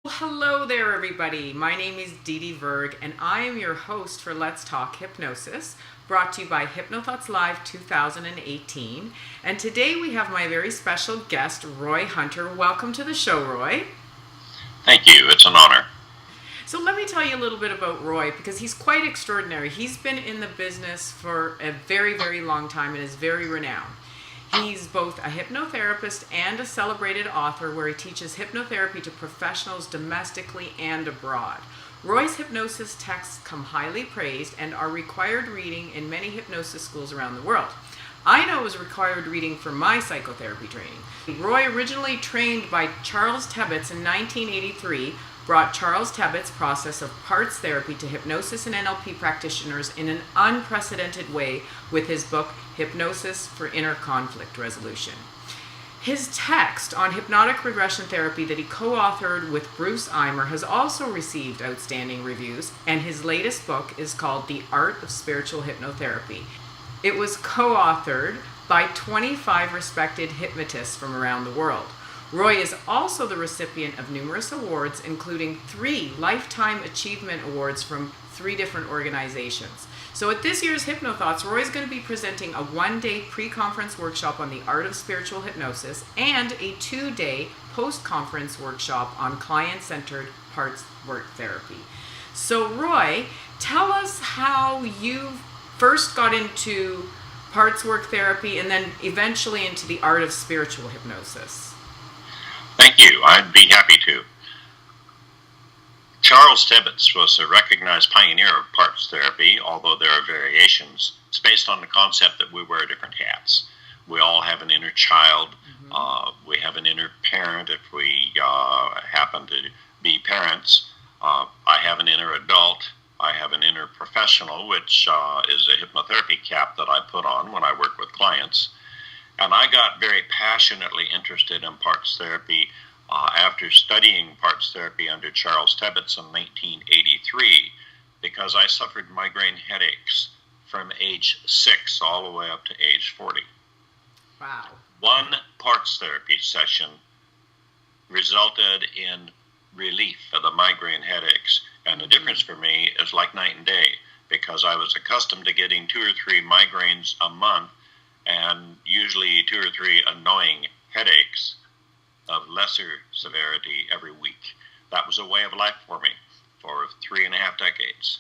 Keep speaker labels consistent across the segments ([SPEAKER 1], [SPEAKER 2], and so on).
[SPEAKER 1] Hello there, everybody. My name is Didi Verg, and I am your host for Let's Talk Hypnosis, brought to you by Hypnothoughts Live 2018. And today we have my very special guest, Roy Hunter. Welcome to the show, Roy.
[SPEAKER 2] Thank you. It's an honor.
[SPEAKER 1] So let me tell you a little bit about Roy, because he's quite extraordinary. He's been in the business for a very, very long time and is very renowned. He's both a hypnotherapist and a celebrated author where he teaches hypnotherapy to professionals domestically and abroad. Roy's hypnosis texts come highly praised and are required reading in many hypnosis schools around the world. I know it was required reading for my psychotherapy training. Roy, originally trained by Charles Tebbetts in 1983, brought Charles Tebits' process of parts therapy to hypnosis and NLP practitioners in an unprecedented way with his book, Hypnosis for Inner Conflict Resolution. His text on hypnotic regression therapy that he co-authored with Bruce Eimer has also received outstanding reviews, and his latest book is called The Art of Spiritual Hypnotherapy. It was co-authored by 25 respected hypnotists from around the world. Roy is also the recipient of numerous awards, including 3 Lifetime Achievement Awards from 3 different organizations. So at this year's Hypnothoughts, Roy is going to be presenting a 1-day pre-conference workshop on the art of spiritual hypnosis and a 2-day post-conference workshop on client-centered parts work therapy. So Roy, tell us how you first got into parts work therapy and then eventually into the art of spiritual hypnosis.
[SPEAKER 2] Thank you. I'd be happy to. Charles Tebetts was a recognized pioneer of parts therapy, although there are variations. It's based on the concept that we wear different hats. We all have an inner child. We have an inner parent if we happen to be parents. I have an inner adult. I have an inner professional, which is a hypnotherapy cap that I put on when I work with clients. And I got very passionately interested in parts therapy after studying parts therapy under Charles Tebetts in 1983, because I suffered migraine headaches from age 6 all the way up to age 40.
[SPEAKER 1] Wow.
[SPEAKER 2] One parts therapy session resulted in relief of the migraine headaches. And the difference for me is like night and day, because I was accustomed to getting 2 or 3 migraines a month, and usually 2 or 3 annoying headaches of lesser severity every week. That was a way of life for me for 3.5 decades.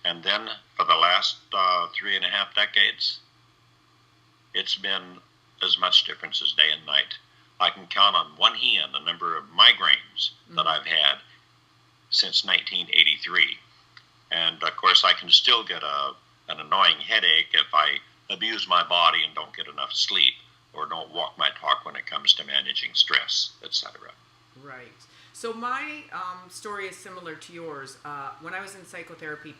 [SPEAKER 2] And then for the last 3.5 decades, it's been as much difference as day and night. I can count on one hand the number of migraines that I've had since 1983. And of course, I can still get an annoying headache if I abuse my body and don't get enough sleep, or don't walk my talk when it comes to managing stress, etc.
[SPEAKER 1] Right. So my story is similar to yours. When I was in psychotherapy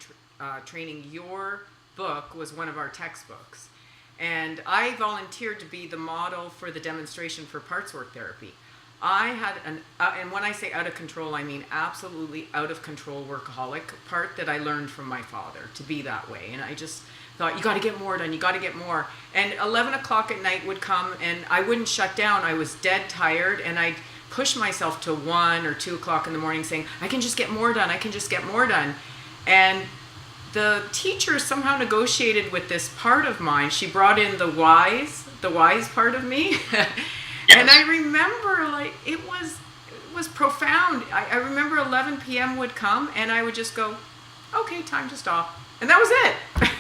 [SPEAKER 1] training, your book was one of our textbooks. And I volunteered to be the model for the demonstration for parts work therapy. I had and when I say out of control, I mean absolutely out of control workaholic part that I learned from my father to be that way. And I just thought, you got to get more done, you got to get more. And 11 o'clock at night would come and I wouldn't shut down. I was dead tired, and I'd push myself to 1 or 2 o'clock in the morning saying, I can just get more done, I can just get more done. And the teacher somehow negotiated with this part of mine. She brought in the wise part of me. And I remember, like, it was profound. I remember 11 p.m. would come and I would just go, okay, time to stop. And that was it.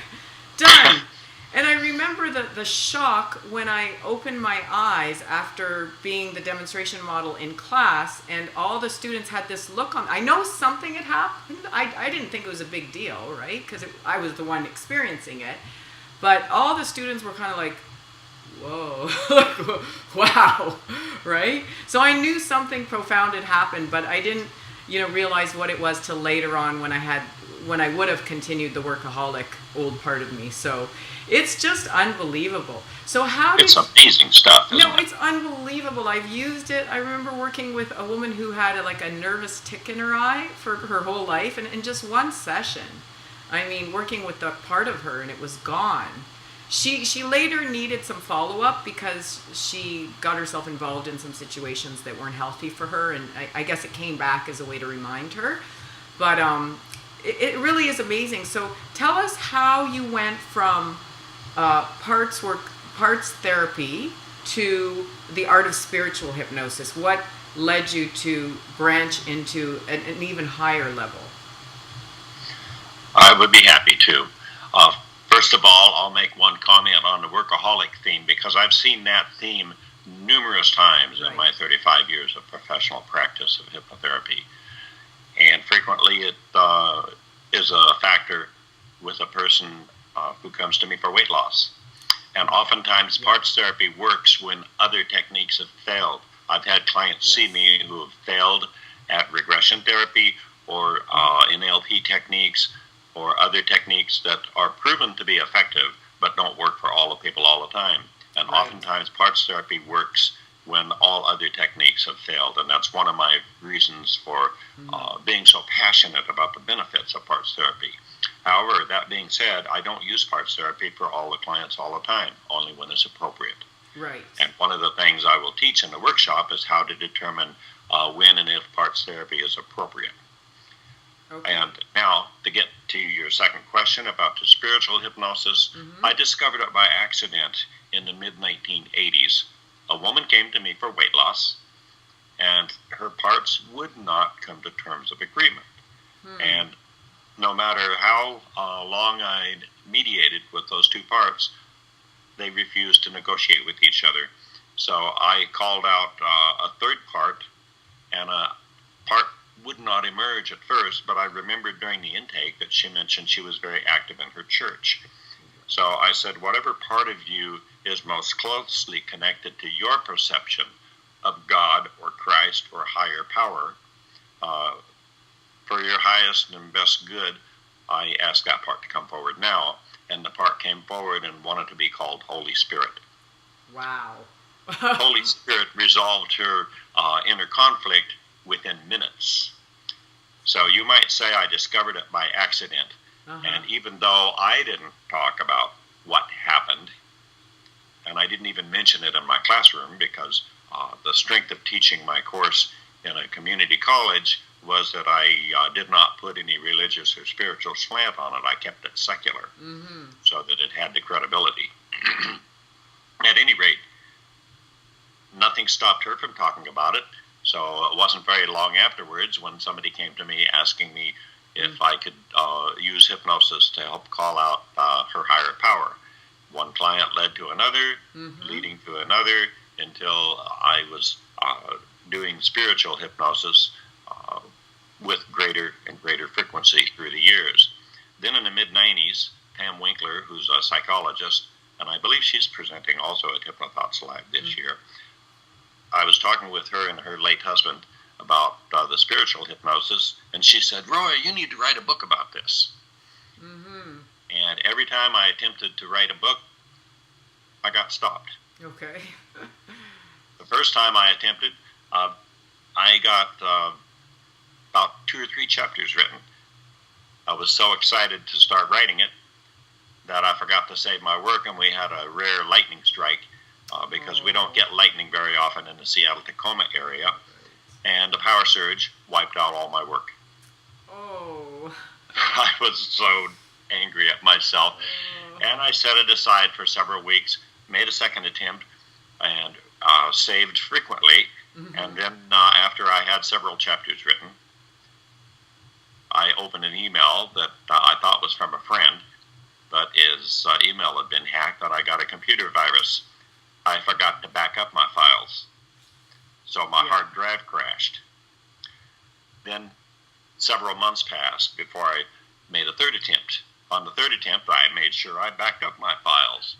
[SPEAKER 1] Done. And I remember the shock when I opened my eyes after being the demonstration model in class, and all the students had this look on. I know something had happened. I didn't think it was a big deal, right? Because I was the one experiencing it. But all the students were kind of like, whoa, wow, right? So I knew something profound had happened, but I didn't, realize what it was till later on when I would have continued the workaholic old part of me. So it's just unbelievable. So it's
[SPEAKER 2] amazing stuff.
[SPEAKER 1] It's unbelievable. I've used it. I remember working with a woman who had a nervous tick in her eye for her whole life, and in just one session, working with the part of her, and it was gone. She later needed some follow-up because she got herself involved in some situations that weren't healthy for her, and I guess it came back as a way to remind her. But it really is amazing. So tell us how you went from parts therapy to the Art of Spiritual Hypnosis. What led you to branch into an even higher level?
[SPEAKER 2] I would be happy to. First of all, I'll make one comment on the workaholic theme, because I've seen that theme numerous times in my 35 years of professional practice of hypnotherapy. And frequently it is a factor with a person who comes to me for weight loss. And oftentimes parts therapy works when other techniques have failed. I've had clients see me who have failed at regression therapy or NLP techniques or other techniques that are proven to be effective but don't work for all the people all the time. And oftentimes parts therapy works when all other techniques have failed. And that's one of my reasons for being so passionate about the benefits of parts therapy. However, that being said, I don't use parts therapy for all the clients all the time, only when it's appropriate.
[SPEAKER 1] Right.
[SPEAKER 2] And one of the things I will teach in the workshop is how to determine when and if parts therapy is appropriate. Okay. And now, to get to your second question about the spiritual hypnosis, I discovered it by accident in the mid-1980s. A woman came to me for weight loss, and her parts would not come to terms of agreement. And no matter how long I'd mediated with those two parts, they refused to negotiate with each other. So I called out a third part, and a part would not emerge at first, but I remembered during the intake that she mentioned she was very active in her church. So I said, whatever part of you is most closely connected to your perception of God or Christ or higher power, for your highest and best good, I asked that part to come forward now. And the part came forward and wanted to be called Holy Spirit.
[SPEAKER 1] Wow.
[SPEAKER 2] Holy Spirit resolved her inner conflict within minutes. So you might say I discovered it by accident. And even though I didn't talk about what happened, and I didn't even mention it in my classroom, because the strength of teaching my course in a community college was that I did not put any religious or spiritual slant on it. I kept it secular, so that it had the credibility. At any rate, nothing stopped her from talking about it. So it wasn't very long afterwards when somebody came to me asking me if I could use hypnosis to help call out her higher power. One client led to another, leading to another, until I was doing spiritual hypnosis with greater and greater frequency through the years. Then in the mid-90s, Pam Winkler, who's a psychologist, and I believe she's presenting also at Hypnothoughts Live this year, I was talking with her and her late husband about the spiritual hypnosis, and she said, Roy, you need to write a book about this. And every time I attempted to write a book, I got stopped.
[SPEAKER 1] Okay.
[SPEAKER 2] The first time I attempted, I got about 2 or 3 chapters written. I was so excited to start writing it that I forgot to save my work, and we had a rare lightning strike because we don't get lightning very often in the Seattle-Tacoma area, and the power surge wiped out all my work.
[SPEAKER 1] Oh.
[SPEAKER 2] I was so angry at myself, and I set it aside for several weeks, made a second attempt, and saved frequently. And then after I had several chapters written, I opened an email that I thought was from a friend, but his email had been hacked, and I got a computer virus. I forgot to back up my files, so my hard drive crashed. Then several months passed before I made a third attempt. On the third attempt, I made sure I backed up my files,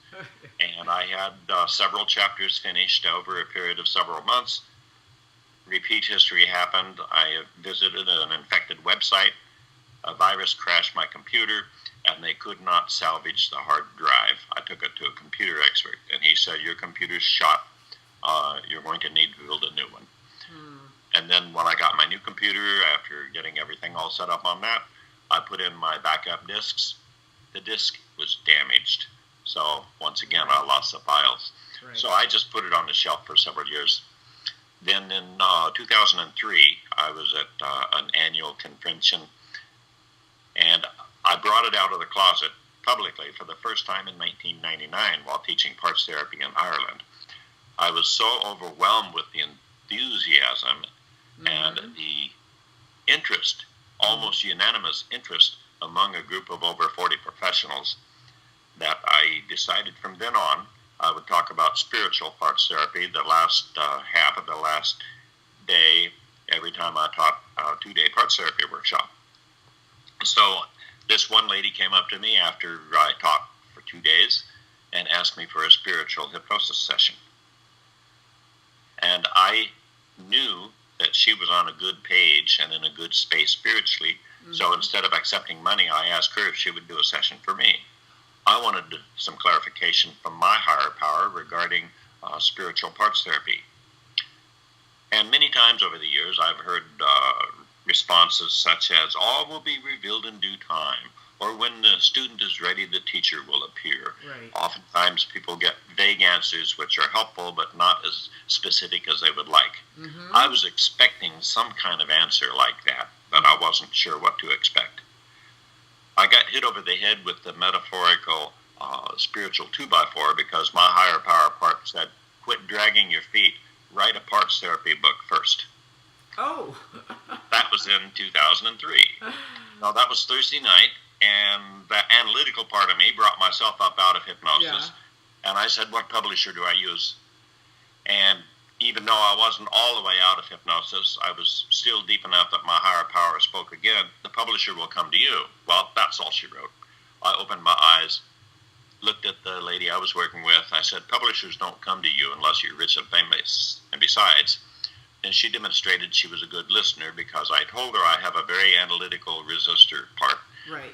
[SPEAKER 2] and I had several chapters finished over a period of several months. Repeat history happened. I visited an infected website. A virus crashed my computer, and they could not salvage the hard drive. I took it to a computer expert, and he said, your computer's shot. You're going to need to build a new one. And then when I got my new computer, after getting everything all set up on that, I put in my backup disks. The disk was damaged. So once again, I lost the files.
[SPEAKER 1] Right.
[SPEAKER 2] So I just put it on the shelf for several years. Then in 2003, I was at an annual convention, and I brought it out of the closet publicly for the first time in 1999 while teaching parts therapy in Ireland. I was so overwhelmed with the enthusiasm and the interest, almost unanimous interest among a group of over 40 professionals, that I decided from then on I would talk about spiritual parts therapy the last half of the last day every time I taught a 2-day parts therapy workshop. So this one lady came up to me after I taught for 2 days and asked me for a spiritual hypnosis session. And I knew that she was on a good page and in a good space spiritually. So instead of accepting money, I asked her if she would do a session for me. I wanted some clarification from my higher power regarding spiritual parts therapy. And many times over the years, I've heard responses such as, all will be revealed in due time, or when the student is ready, the teacher will appear.
[SPEAKER 1] Right.
[SPEAKER 2] Oftentimes people get vague answers which are helpful but not as specific as they would like. I was expecting some kind of answer like that, but I wasn't sure what to expect. I got hit over the head with the metaphorical spiritual 2x4 because my higher power part said, quit dragging your feet, write a parts therapy book first.
[SPEAKER 1] Oh.
[SPEAKER 2] That was in 2003. Now that was Thursday night, and the analytical part of me brought myself up out of hypnosis. And I said, what publisher do I use? And even though I wasn't all the way out of hypnosis, I was still deep enough that my higher power spoke again. The publisher will come to you. Well, that's all she wrote. I opened my eyes, looked at the lady I was working with. I said, publishers don't come to you unless you're rich and famous. And besides, and she demonstrated she was a good listener because I told her I have a very analytical resistor part.
[SPEAKER 1] Right.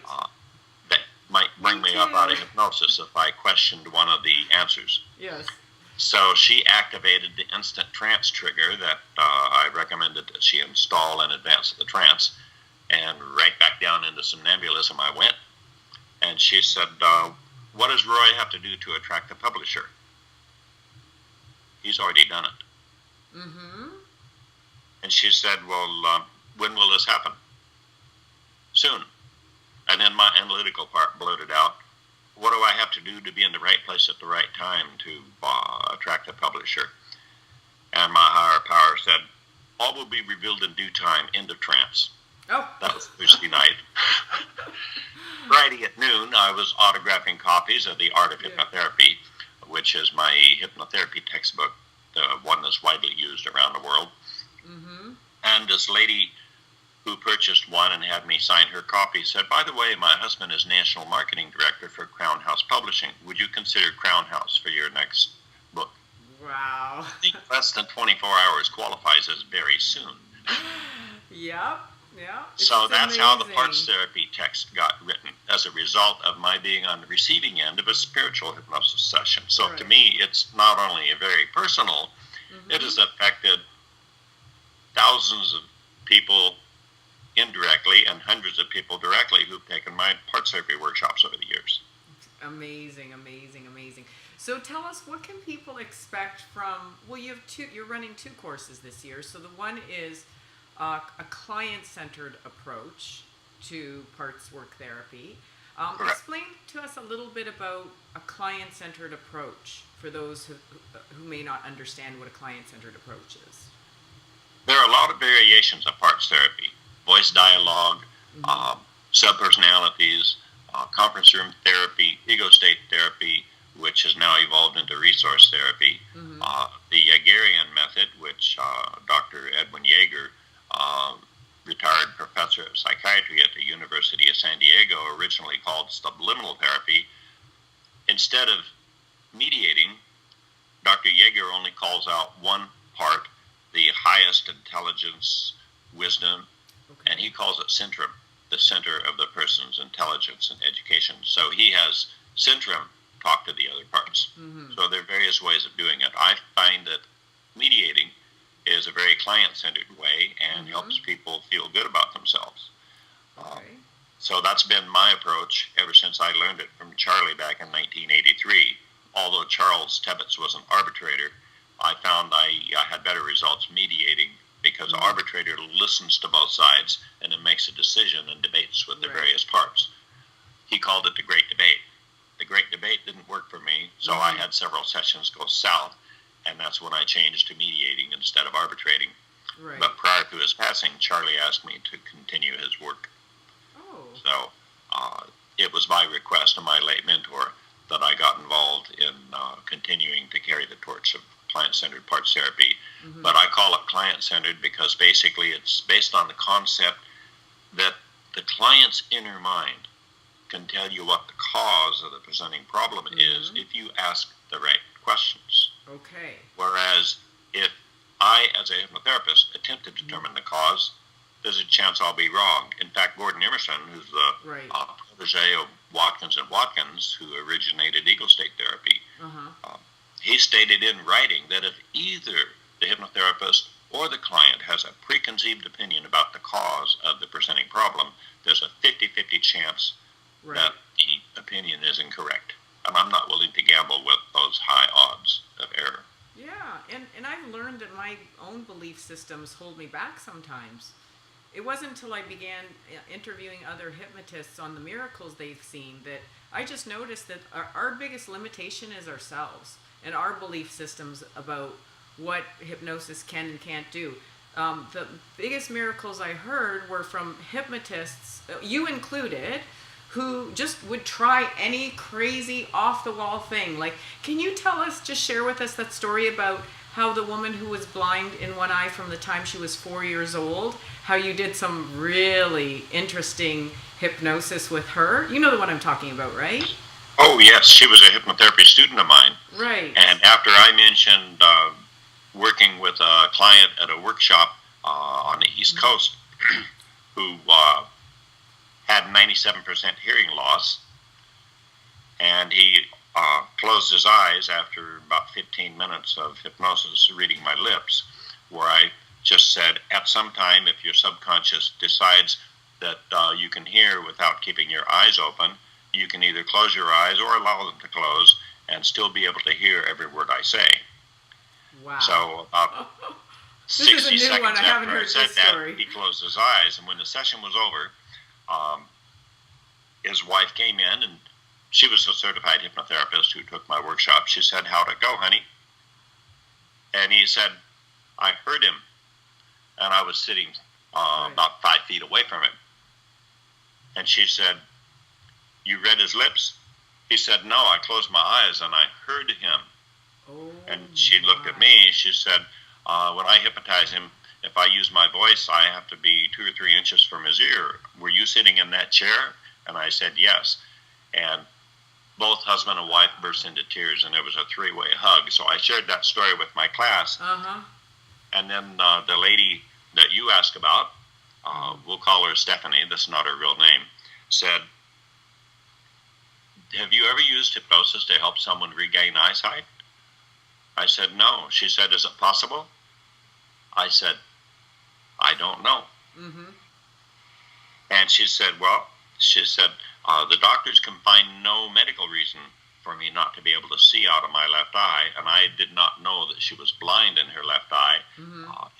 [SPEAKER 2] That might bring me up out of hypnosis if I questioned one of the answers.
[SPEAKER 1] Yes.
[SPEAKER 2] So she activated the instant trance trigger that I recommended that she install in advance of the trance, and right back down into somnambulism I went. And she said, what does Roy have to do to attract the publisher? He's already done it. And she said, well, when will this happen? Soon. And then my analytical part blurted out, what do I have to do to be in the right place at the right time to attract a publisher? And my higher power said, all will be revealed in due time, end of trance.
[SPEAKER 1] Oh.
[SPEAKER 2] That was Thursday night. Friday at noon, I was autographing copies of the Art of Hypnotherapy, which is my hypnotherapy textbook, the one that's widely used around the world. And this lady who purchased one and had me sign her copy said, by the way, my husband is National Marketing Director for Crown House Publishing. Would you consider Crown House for your next book?
[SPEAKER 1] Wow.
[SPEAKER 2] The less than 24 hours qualifies as very soon.
[SPEAKER 1] Yep.
[SPEAKER 2] So that's how the parts therapy text got written, as a result of my being on the receiving end of a spiritual hypnosis session. So to me, it's not only a very personal, it has affected thousands of people indirectly and hundreds of people directly who've taken my parts therapy workshops over the years.
[SPEAKER 1] Amazing. So tell us, what can people expect from, well, you're running 2 courses this year. So the one is a client-centered approach to parts work therapy. Explain to us a little bit about a client-centered approach for those who may not understand what a client-centered approach is.
[SPEAKER 2] There are a lot of variations of parts therapy. Voice dialogue, subpersonalities, conference room therapy, ego state therapy, which has now evolved into resource therapy. The Jaegerian method, which Dr. Edwin Jaeger, retired professor of psychiatry at the University of San Diego, originally called subliminal therapy. Instead of mediating, Dr. Jaeger only calls out one part, the highest intelligence, wisdom, and he calls it centrum, the center of the person's intelligence and education. So he has centrum talk to the other parts. So there are various ways of doing it. I find that mediating is a very client-centered way and helps people feel good about themselves. So that's been my approach ever since I learned it from Charlie back in 1983. Although Charles Tebetts was an arbitrator, I found I had better results mediating, because the arbitrator listens to both sides and then makes a decision and debates with the various parts. He called it the Great Debate. The Great Debate didn't work for me, so I had several sessions go south, and that's when I changed to mediating instead of arbitrating.
[SPEAKER 1] Right.
[SPEAKER 2] But prior to his passing, Charlie asked me to continue his work.
[SPEAKER 1] Oh.
[SPEAKER 2] So it was my request of my late mentor that I got involved in continuing to carry the torch of client-centered parts therapy. But I call it client-centered because basically it's based on the concept that the client's inner mind can tell you what the cause of the presenting problem is if you ask the right questions.
[SPEAKER 1] Okay.
[SPEAKER 2] Whereas if I, as a hypnotherapist, attempt to determine the cause, there's a chance I'll be wrong. In fact, Gordon Emerson, who's the protege of Watkins and Watkins, who originated ego state therapy, he stated in writing that if either the hypnotherapist or the client has a preconceived opinion about the cause of the presenting problem, there's a 50-50 chance that the opinion is incorrect. And I'm not willing to gamble with those high odds of error.
[SPEAKER 1] Yeah, and I've learned that my own belief systems hold me back sometimes. It wasn't until I began interviewing other hypnotists on the miracles they've seen that I just noticed that our biggest limitation is ourselves and our belief systems about what hypnosis can and can't do. The biggest miracles I heard were from hypnotists, you included, who just would try any crazy off-the-wall thing. Like, can you tell us, just share with us that story about how the woman who was blind in one eye from the time she was 4 years old, how you did some really interesting hypnosis with her? You know the one I'm talking about, right?
[SPEAKER 2] Oh, yes. She was a hypnotherapy student of mine.
[SPEAKER 1] Right.
[SPEAKER 2] And after I mentioned working with a client at a workshop on the East Coast who had 97% hearing loss, and he closed his eyes after about 15 minutes of hypnosis, reading my lips, where I just said, at some time, if your subconscious decides that you can hear without keeping your eyes open, you can either close your eyes or allow them to close and still be able to hear every word I say.
[SPEAKER 1] Wow.
[SPEAKER 2] So about 60 seconds after I said that, he closed his eyes, and when the session was over, his wife came in, and she was a certified hypnotherapist who took my workshop. She said, "How'd it go, honey?" And he said, "I heard him." And I was sitting about 5 feet away from him. And she said, "You read his lips?" He said, "No, I closed my eyes and I heard him." And she looked at me. She said, "When I hypnotize him, if I use my voice, I have to be 2 or 3 inches from his ear. Were you sitting in that chair?" And I said, "Yes." And both husband and wife burst into tears, and there was a 3-way hug. So I shared that story with my class. And then the lady that you asked about, we'll call her Stephanie, that's not her real name, said, "Have you ever used hypnosis to help someone regain eyesight?" I said, "No." She said, "Is it possible?" I said, "I don't know." And she said, the doctors can find no medical reason for me not to be able to see out of my left eye, and I did not know that she was blind in her left eye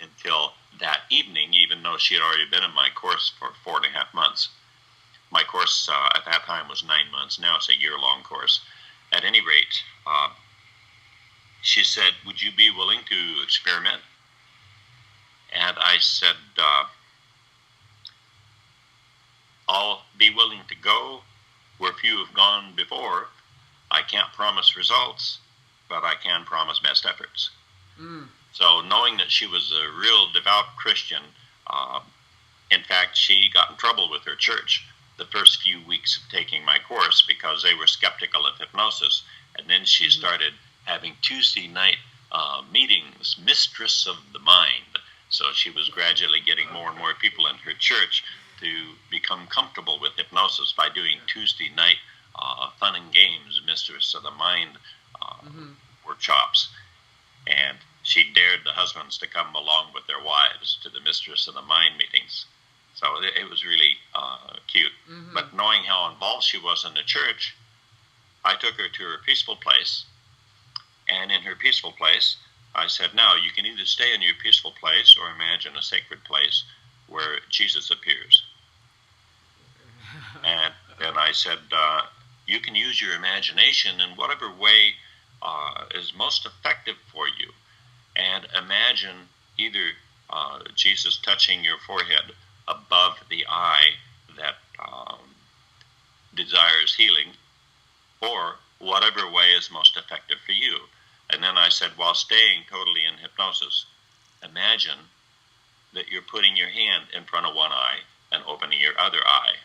[SPEAKER 2] until that evening, even though she had already been in my course for 4.5 months. My course at that time was 9 months. Now it's a year-long course. At any rate, she said, "Would you be willing to experiment?" And I said, "I'll be willing to go where few have gone before. I can't promise results, but I can promise best efforts." So knowing that she was a real devout Christian, in fact, she got in trouble with her church the first few weeks of taking my course because they were skeptical of hypnosis. And then she started having Tuesday night meetings, Mistress of the Mind. So she was gradually getting more and more people in her church to become comfortable with hypnosis by doing Tuesday night fun and games, Mistress of the Mind workshops. And she dared the husbands to come along with their wives to the Mistress of the Mind meetings. So it was really cute. But knowing how involved she was in the church, I took her to her peaceful place. And in her peaceful place, I said, now you can either stay in your peaceful place or imagine a sacred place where Jesus appears. And then I said, you can use your imagination in whatever way is most effective for you. And imagine either Jesus touching your forehead above the eye that desires healing, or whatever way is most effective for you. And then I said, while staying totally in hypnosis, imagine that you're putting your hand in front of one eye and opening your other eye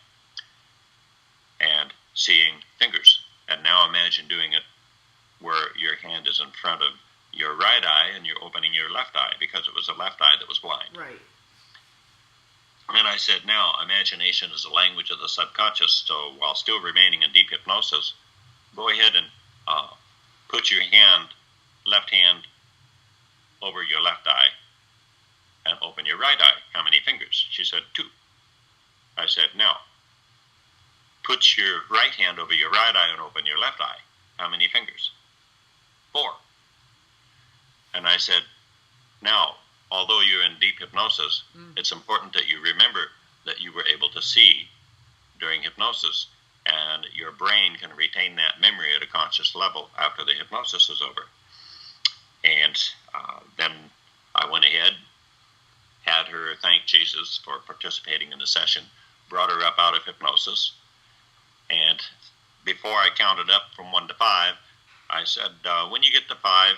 [SPEAKER 2] and seeing fingers. And now imagine doing it where your hand is in front of your right eye and you're opening your left eye, because it was the left eye that was blind.
[SPEAKER 1] Right.
[SPEAKER 2] And I said, now imagination is the language of the subconscious, so while still remaining in deep hypnosis, go ahead and put your left hand over your left eye and open your right eye. How many fingers? She said, 2. I said, now put your right hand over your right eye and open your left eye. How many fingers? 4. And I said, now, although you're in deep hypnosis, it's important that you remember that you were able to see during hypnosis, and your brain can retain that memory at a conscious level after the hypnosis is over. And then I went ahead, had her thank Jesus for participating in the session, brought her up out of hypnosis, and before I counted up from 1 to 5, I said, when you get to 5,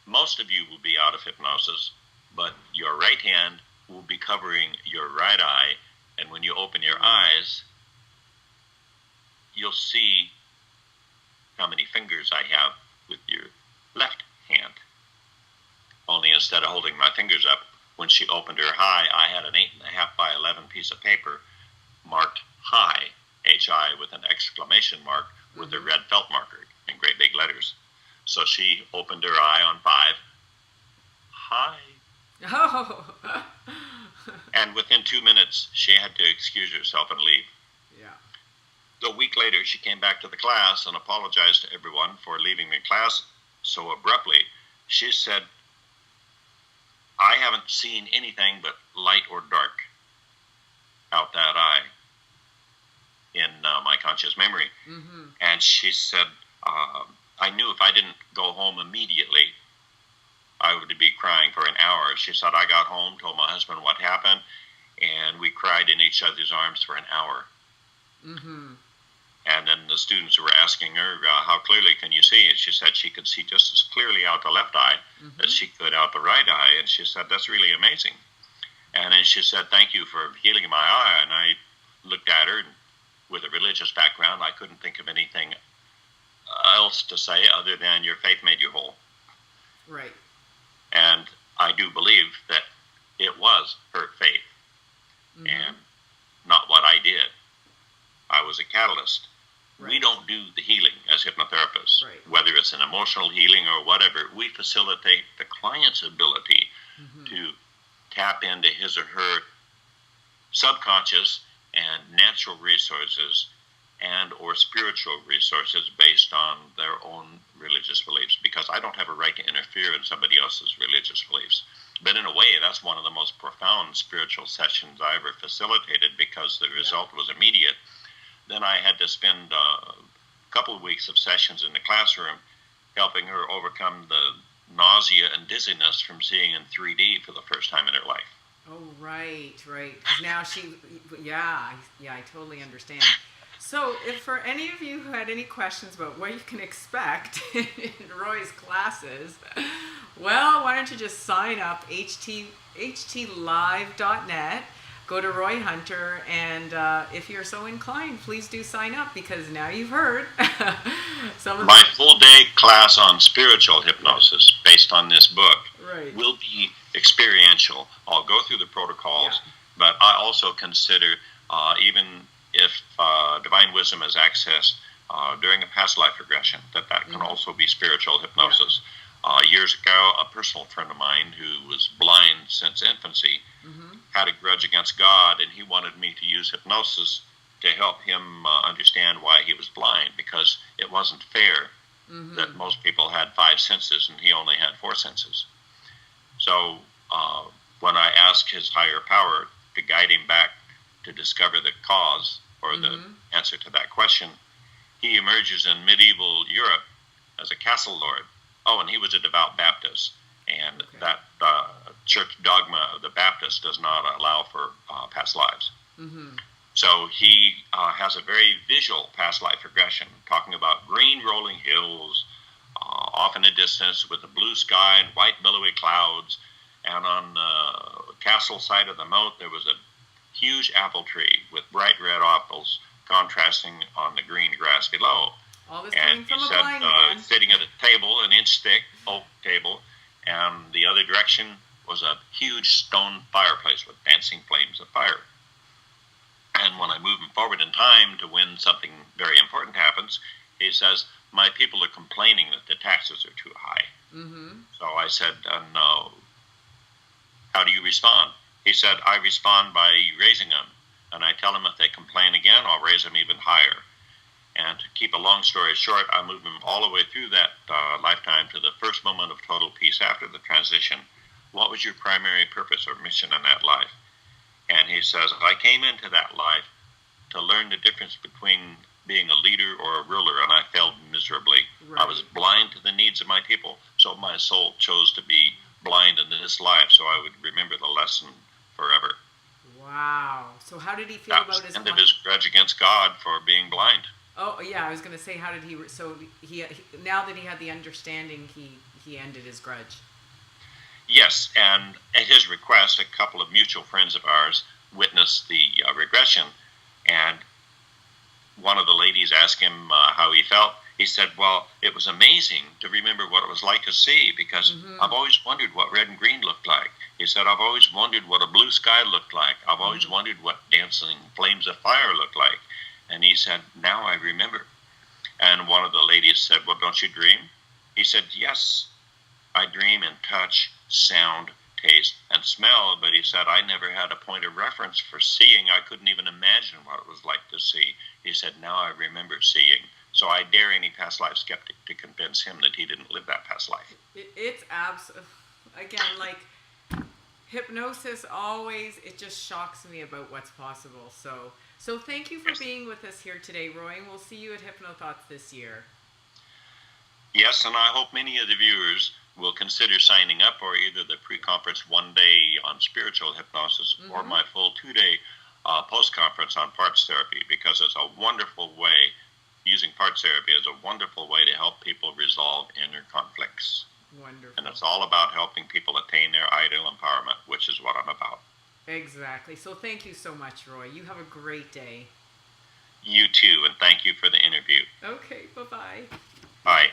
[SPEAKER 2] most of you will be out of hypnosis, but your right hand will be covering your right eye, and when you open your eyes, you'll see how many fingers I have with your left hand. Only instead of holding my fingers up, when she opened her eye, I had an 8.5 by 11 piece of paper marked HI, H-I, with an exclamation mark with a red felt marker in great big letters. So she opened her eye on 5. Hi.
[SPEAKER 1] Oh.
[SPEAKER 2] And within 2 minutes, she had to excuse herself and leave.
[SPEAKER 1] Yeah.
[SPEAKER 2] A week later, she came back to the class and apologized to everyone for leaving the class so abruptly. She said, I haven't seen anything but light or dark out that eye in my conscious memory. And she said, I knew if I didn't go home immediately, I would be crying for an hour. She said, I got home, told my husband what happened, and we cried in each other's arms for an hour. And then the students were asking her, how clearly can you see? And she said she could see just as clearly out the left eye as she could out the right eye. And she said, that's really amazing. And then she said, thank you for healing my eye. And I looked at her, and with a religious background, I couldn't think of anything else to say other than your faith made you whole.
[SPEAKER 1] Right.
[SPEAKER 2] And I do believe that it was her faith and not what I did. I was a catalyst. Right. We don't do the healing as hypnotherapists, whether it's an emotional healing or whatever. We facilitate the client's ability to tap into his or her subconscious and natural resources and or spiritual resources based on their own religious beliefs, because I don't have a right to interfere in somebody else's religious beliefs. But in a way, that's one of the most profound spiritual sessions I ever facilitated, because the result was immediate. Then I had to spend a couple of weeks of sessions in the classroom helping her overcome the nausea and dizziness from seeing in 3D for the first time in her life.
[SPEAKER 1] Oh, right. 'Cause now I totally understand. So if for any of you who had any questions about what you can expect in Roy's classes, well, why don't you just sign up, htlive.net, go to Roy Hunter, and if you're so inclined, please do sign up, because now you've heard some of
[SPEAKER 2] my full-day class on spiritual hypnosis based on this book will be experiential. I'll go through the protocols, but I also consider even if divine wisdom is accessed during a past life regression, that can also be spiritual hypnosis. Years ago, a personal friend of mine who was blind since infancy had a grudge against God, and he wanted me to use use hypnosis to help him understand why he was blind, because it wasn't fair that most people had 5 senses and he only had 4 senses. So when I asked his higher power to guide him back to discover the cause or the answer to that question, he emerges in medieval Europe as a castle lord. Oh, and he was a devout Baptist, and that church dogma of the Baptist does not allow for past lives. So he has a very visual past life regression, talking about green rolling hills off in the distance with a blue sky and white billowy clouds. And on the castle side of the moat, there was a huge apple tree with bright red apples contrasting on the green grass below.
[SPEAKER 1] All this
[SPEAKER 2] and
[SPEAKER 1] from
[SPEAKER 2] he
[SPEAKER 1] a
[SPEAKER 2] said,
[SPEAKER 1] blind man.
[SPEAKER 2] sitting at a table, an inch thick oak table, and the other direction was a huge stone fireplace with dancing flames of fire. And when I move him forward in time to when something very important happens, he says, my people are complaining that the taxes are too high. So I said, no. How do you respond? He said, I respond by raising them. And I tell them if they complain again, I'll raise them even higher. And to keep a long story short, I moved him all the way through that lifetime to the first moment of total peace after the transition. What was your primary purpose or mission in that life? And he says, I came into that life to learn the difference between being a leader or a ruler, and I failed miserably.
[SPEAKER 1] Right.
[SPEAKER 2] I was blind to the needs of my people, so my soul chose to be blind in this life, so I would remember the lesson forever.
[SPEAKER 1] Wow. So how did he feel about his...
[SPEAKER 2] ended his grudge against God for being blind.
[SPEAKER 1] Oh, yeah, I was going to say, how did he... So he now that he had the understanding, he ended his grudge.
[SPEAKER 2] Yes, and at his request, a couple of mutual friends of ours witnessed the regression, and one of the ladies asked him how he felt. He said, well, it was amazing to remember what it was like to see, because I've always wondered what red and green looked like. He said, I've always wondered what a blue sky looked like. I've always wondered what dancing flames of fire looked like. And he said, now I remember. And one of the ladies said, well, don't you dream? He said, yes, I dream in touch, sound, taste, and smell. But he said, I never had a point of reference for seeing. I couldn't even imagine what it was like to see. He said, now I remember seeing. So I dare any past life skeptic to convince him that he didn't live that past life.
[SPEAKER 1] It's absolutely, again, like hypnosis always, it just shocks me about what's possible. So thank you for being with us here today, Roy, and we'll see you at Hypnothoughts this year.
[SPEAKER 2] Yes, and I hope many of the viewers will consider signing up for either the pre-conference 1 day on spiritual hypnosis or my full 2-day post-conference on parts therapy, because it's a wonderful way. Using parts therapy is a wonderful way to help people resolve inner conflicts.
[SPEAKER 1] Wonderful.
[SPEAKER 2] And it's all about helping people attain their ideal empowerment, which is what I'm about.
[SPEAKER 1] Exactly. So thank you so much, Roy. You have a great day.
[SPEAKER 2] You too, and thank you for the interview.
[SPEAKER 1] Okay, bye-bye.
[SPEAKER 2] Bye.